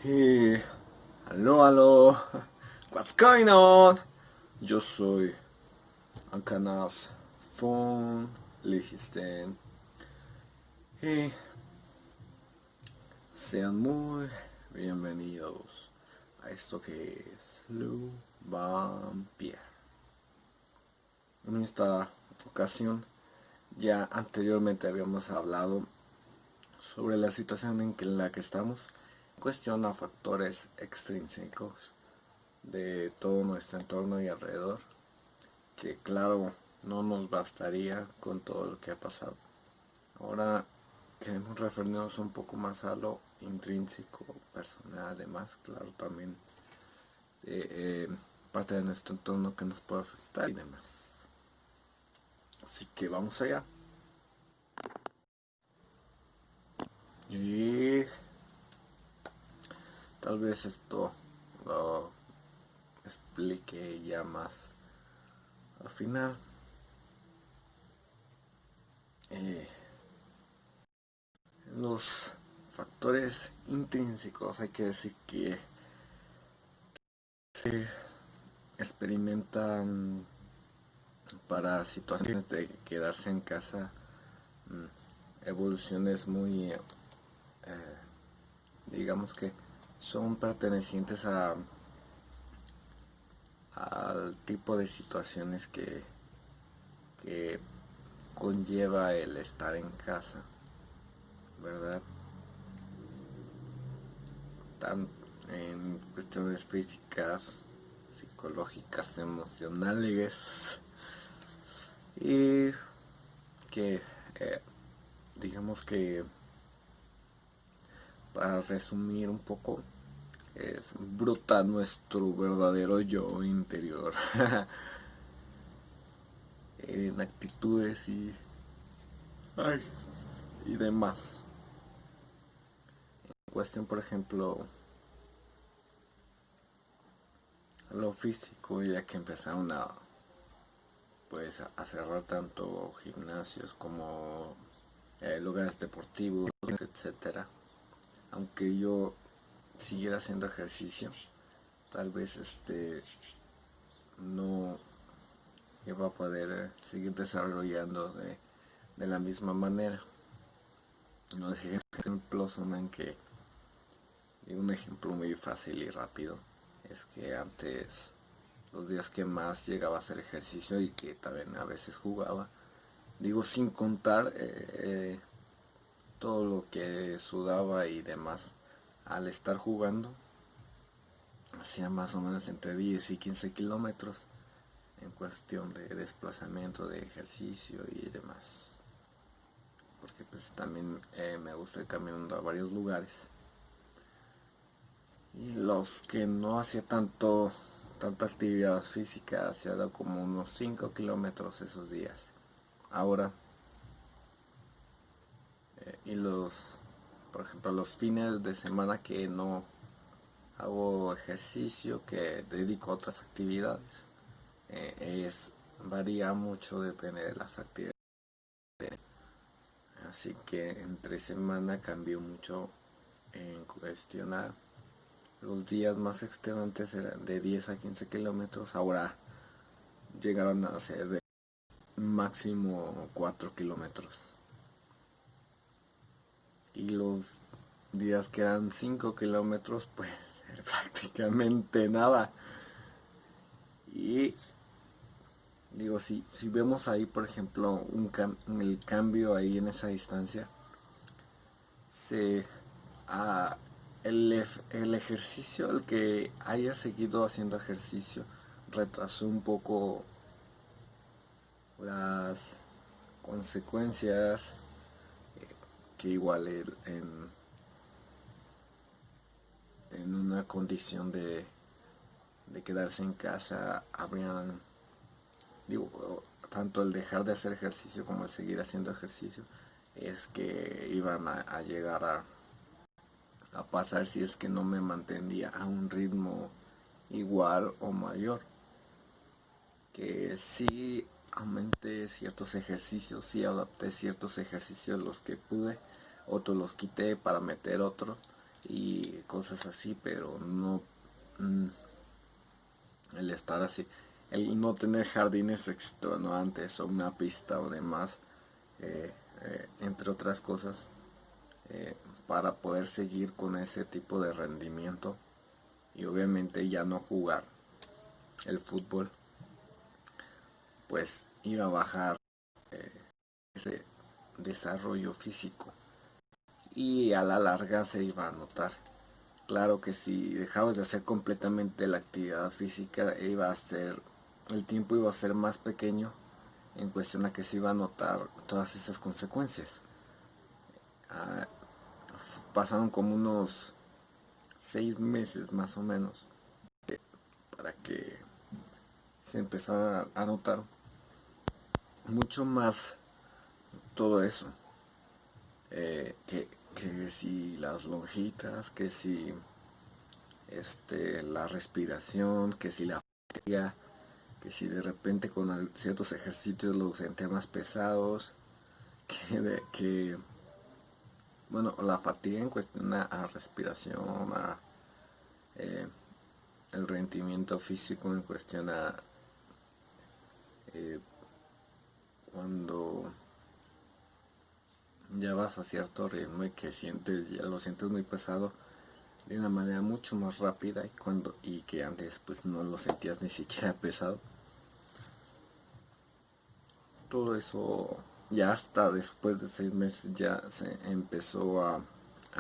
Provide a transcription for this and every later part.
Y aló, what's going on? Yo soy Ancanas von Liechtenstein y sean muy bienvenidos a esto que es Lou Vampire. En esta ocasión ya anteriormente habíamos hablado sobre la situación en la que estamos en cuestión a factores extrínsecos de todo nuestro entorno y alrededor, que claro, no nos bastaría con todo lo que ha pasado. Ahora queremos referirnos un poco más a lo intrínseco, personal, además, claro, también parte de nuestro entorno que nos puede afectar y demás. Así que vamos allá. Y tal vez esto lo explique ya más al final. Los factores intrínsecos, hay que decir que se experimentan para situaciones de quedarse en casa, evoluciones muy, digamos que son pertenecientes al tipo de situaciones que conlleva el estar en casa, ¿verdad? Tan en cuestiones físicas, psicológicas, emocionales, y que digamos que para resumir un poco, es brota nuestro verdadero yo interior en actitudes ay, y demás. En cuestión, por ejemplo, lo físico, ya que empezaron a cerrar tanto gimnasios como lugares deportivos, etcétera. Aunque yo siguiera haciendo ejercicio, tal vez no iba a poder seguir desarrollando de la misma manera. Los ejemplos son en que, y un ejemplo muy fácil y rápido, es que antes, los días que más llegaba a hacer ejercicio y que también a veces jugaba, digo sin contar todo lo que sudaba y demás al estar jugando, hacía más o menos entre 10 y 15 kilómetros en cuestión de desplazamiento, de ejercicio y demás. Porque pues también me gusta ir caminando a varios lugares. Y los que no hacía tanta actividad física, hacía como unos 5 kilómetros esos días. Ahora, y por ejemplo, los fines de semana que no hago ejercicio, que dedico a otras actividades, varía mucho, depende de las actividades. Así que entre semana cambió mucho en cuestionar. Los días más extenuantes eran de 10 a 15 kilómetros, ahora llegaron a ser de máximo 4 kilómetros. Y los días que eran 5 kilómetros, pues prácticamente nada. Y digo, si vemos ahí, por ejemplo, el cambio ahí en esa distancia, se a el ejercicio, el que haya seguido haciendo ejercicio, retrasó un poco las consecuencias que igual en una condición de quedarse en casa habrían, digo, tanto el dejar de hacer ejercicio como el seguir haciendo ejercicio, es que iban a llegar a pasar si es que no me mantenía a un ritmo igual o mayor. Que sí aumenté ciertos ejercicios, sí adapté ciertos ejercicios los que pude, otros los quité para meter otros, y cosas así, pero no mm, el estar así, el no tener jardines extenuantes o una pista o demás, entre otras cosas, eh, para poder seguir con ese tipo de rendimiento y obviamente ya no jugar el fútbol, pues iba a bajar ese desarrollo físico y a la larga se iba a notar. Claro que si dejabas de hacer completamente la actividad física, iba a ser, el tiempo iba a ser más pequeño en cuestión a que se iba a notar todas esas consecuencias. Ah, pasaron como unos 6 meses más o menos para que se empezara a notar mucho más todo eso. Que si las lonjitas, que si la respiración, que si la fatiga, que si de repente con ciertos ejercicios los sentía más pesados, que bueno, la fatiga en cuestión a respiración, a eh, el rendimiento físico en cuestión a eh, cuando ya vas a cierto ritmo y que sientes, ya lo sientes muy pesado de una manera mucho más rápida y que antes pues no lo sentías ni siquiera pesado. Todo eso ya hasta después de 6 meses ya se empezó a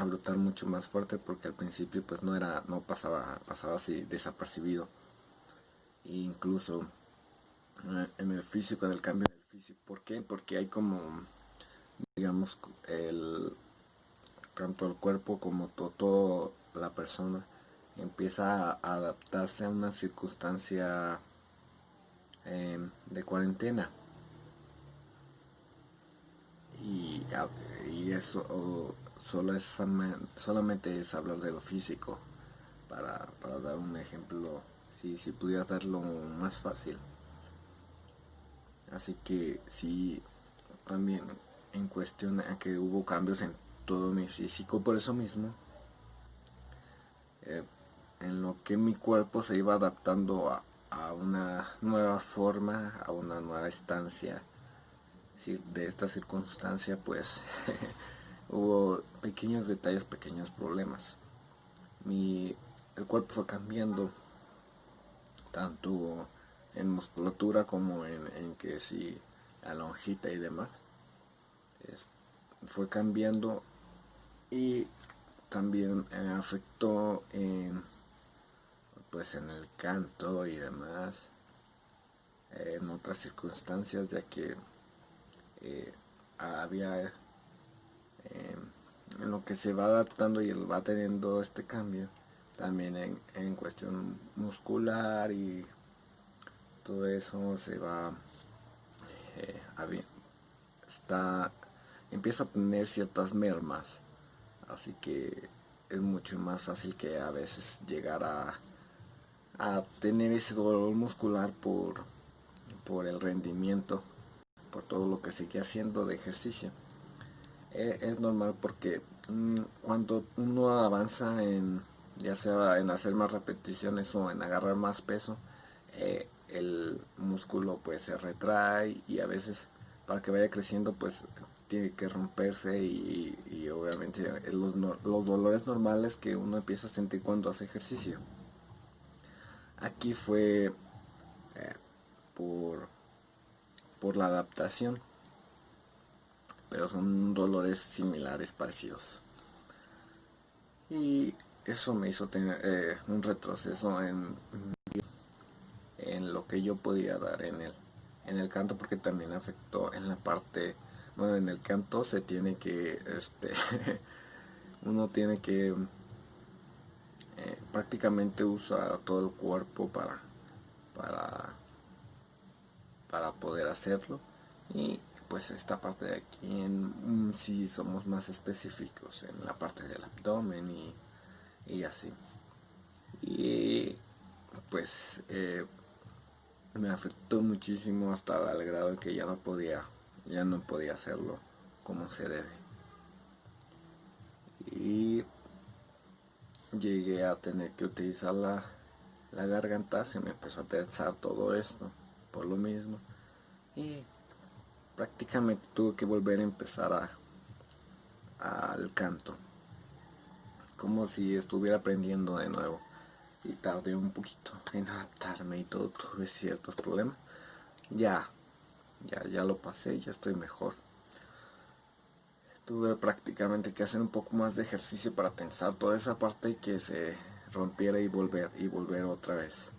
brotar mucho más fuerte porque al principio pues no pasaba así desapercibido. E incluso en el físico, en el cambio del físico. ¿Por qué? Porque hay como, digamos, tanto el cuerpo como todo la persona empieza a adaptarse a una circunstancia de cuarentena. Y, y eso solamente es hablar de lo físico para dar un ejemplo, si pudieras darlo más fácil. Así que sí, también en cuestión a que hubo cambios en todo mi físico por eso mismo, eh, en lo que mi cuerpo se iba adaptando a una nueva forma, a una nueva estancia de esta circunstancia, pues hubo pequeños detalles, pequeños problemas. El cuerpo fue cambiando, tanto en musculatura como en que si la lonjita y demás. Fue cambiando y también afectó pues en el canto y demás, en otras circunstancias, ya que había en lo que se va adaptando y él va teniendo este cambio también en cuestión muscular y todo eso se va está empieza a tener ciertas mermas, así que es mucho más fácil que a veces llegar a tener ese dolor muscular por el rendimiento, por todo lo que sigue haciendo de ejercicio. Es normal porque cuando uno avanza ya sea en hacer más repeticiones o en agarrar más peso, el músculo pues se retrae y a veces para que vaya creciendo pues tiene que romperse y obviamente los dolores normales que uno empieza a sentir cuando hace ejercicio. Aquí fue eh, por, por la adaptación, pero son dolores similares, parecidos. Y eso me hizo tener un retroceso en lo que yo podía dar en el canto, porque también afectó en la parte, bueno, en el canto se tiene que, uno tiene que prácticamente usa todo el cuerpo para, para poder hacerlo. Y pues esta parte de aquí sí somos más específicos en la parte del abdomen y así. Y pues me afectó muchísimo hasta el grado de que ya no podía hacerlo como se debe. Y llegué a tener que utilizar la garganta, se me empezó a tensar todo esto por lo mismo y prácticamente tuve que volver a empezar al canto, como si estuviera aprendiendo de nuevo, y tardé un poquito en adaptarme y todo, tuve ciertos problemas. Ya lo pasé, ya estoy mejor. Tuve prácticamente que hacer un poco más de ejercicio para tensar toda esa parte y que se rompiera y volver otra vez.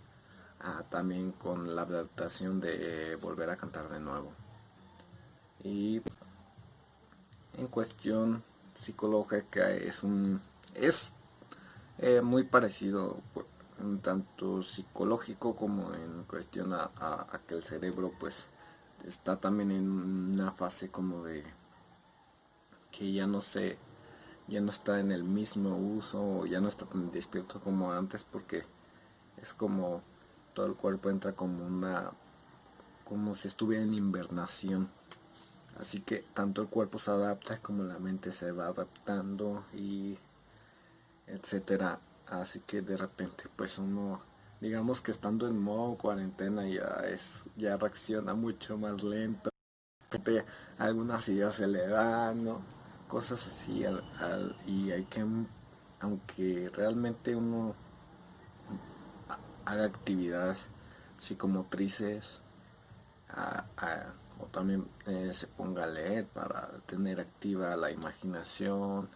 También con la adaptación de volver a cantar de nuevo. Y en cuestión psicológica es muy parecido, un tanto psicológico como en cuestión a que el cerebro pues está también en una fase como de que ya no está en el mismo uso, ya no está tan despierto como antes, porque es como todo el cuerpo entra como si estuviera en invernación. Así que tanto el cuerpo se adapta como la mente se va adaptando y etcétera. Así que de repente pues uno, digamos que estando en modo cuarentena ya reacciona mucho más lento. Algunas ideas se le dan, ¿no? Cosas así, y hay que, aunque realmente uno haga actividades psicomotrices, o también se ponga a leer para tener activa la imaginación,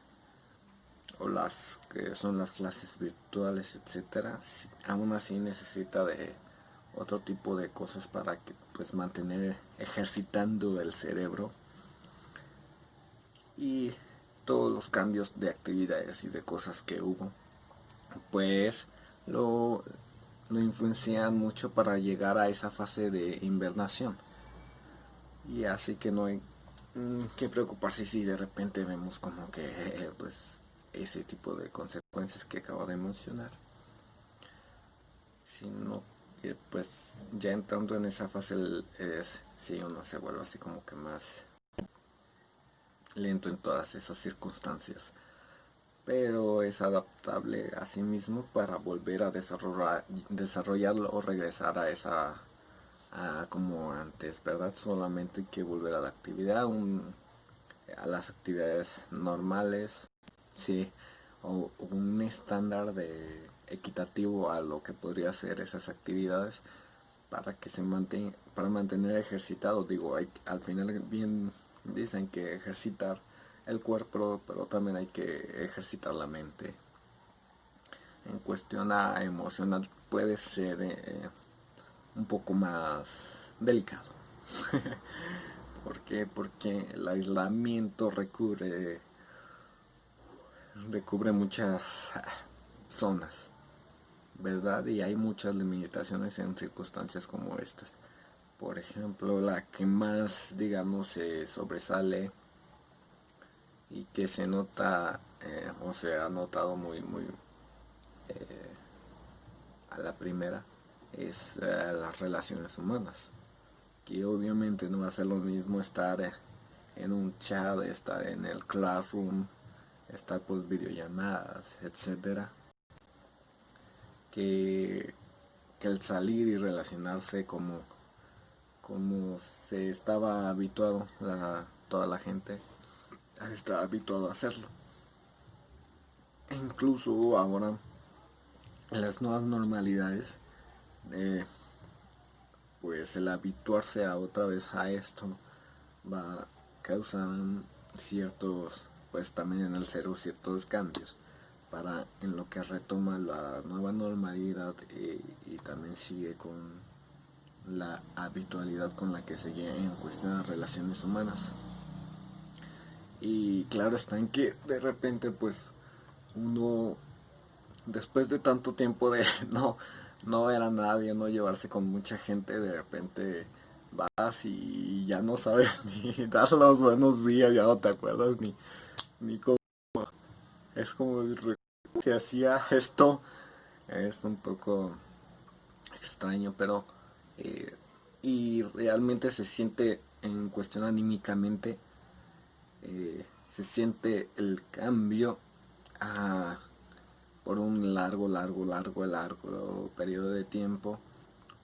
o las que son las clases virtuales, etcétera, aún así necesita de otro tipo de cosas para que pues mantener ejercitando el cerebro. Y todos los cambios de actividades y de cosas que hubo pues lo, lo influencian mucho para llegar a esa fase de invernación, y así que no hay que preocuparse si de repente vemos como que pues ese tipo de consecuencias que acabo de mencionar, sino que pues ya entrando en esa fase es si uno se vuelve así como que más lento en todas esas circunstancias, pero es adaptable a sí mismo para volver a desarrollarlo o regresar como antes, ¿verdad? Solamente hay que volver a la actividad, a las actividades normales, sí, o un estándar de equitativo a lo que podría ser esas actividades para que para mantener ejercitado. Digo, al final bien dicen que ejercitar el cuerpo, pero también hay que ejercitar la mente. En cuestión emocional puede ser un poco más delicado. ¿Por qué? Porque el aislamiento recubre muchas zonas, ¿verdad? Y hay muchas limitaciones en circunstancias como estas. Por ejemplo, la que más, digamos, se sobresale y que se nota o se ha notado muy a la primera es las relaciones humanas. Que obviamente no va a ser lo mismo estar en un chat, estar en el classroom, estar por videollamadas, etcétera, que, que el salir y relacionarse como se estaba habituado toda la gente está habituado a hacerlo. E incluso ahora en las nuevas normalidades, eh, pues el habituarse a otra vez a esto va causan ciertos, pues también en el cerebro ciertos cambios para en lo que retoma la nueva normalidad, y también sigue con la habitualidad con la que seguía en cuestión de relaciones humanas. Y claro está en que de repente pues uno, después de tanto tiempo de no ver a nadie, no llevarse con mucha gente, de repente vas y ya no sabes ni dar los buenos días, ya no te acuerdas ni cómo. Es como se hacía esto, es un poco extraño, pero eh, y realmente se siente en cuestión anímicamente, se siente el cambio a por un largo periodo de tiempo,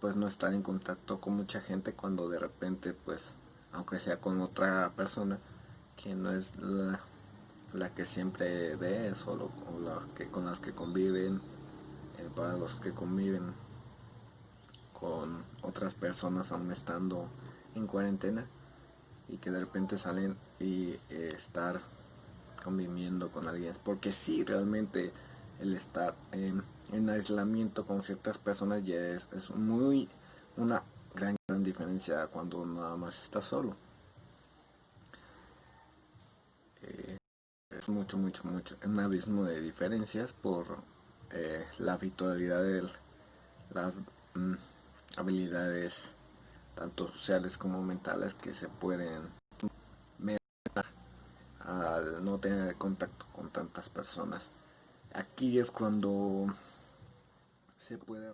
pues no estar en contacto con mucha gente cuando de repente, pues, aunque sea con otra persona que no es la que siempre ves o con las que conviven, para los que conviven con otras personas aún estando en cuarentena y que de repente salen y estar conviviendo con alguien, porque sí, realmente el estar en aislamiento con ciertas personas ya es muy una gran diferencia cuando nada más está solo. Eh, es mucho un abismo de diferencias por la habitualidad de las mm, habilidades tanto sociales como mentales que se pueden medir al no tener contacto con tantas personas. Aquí es cuando se puede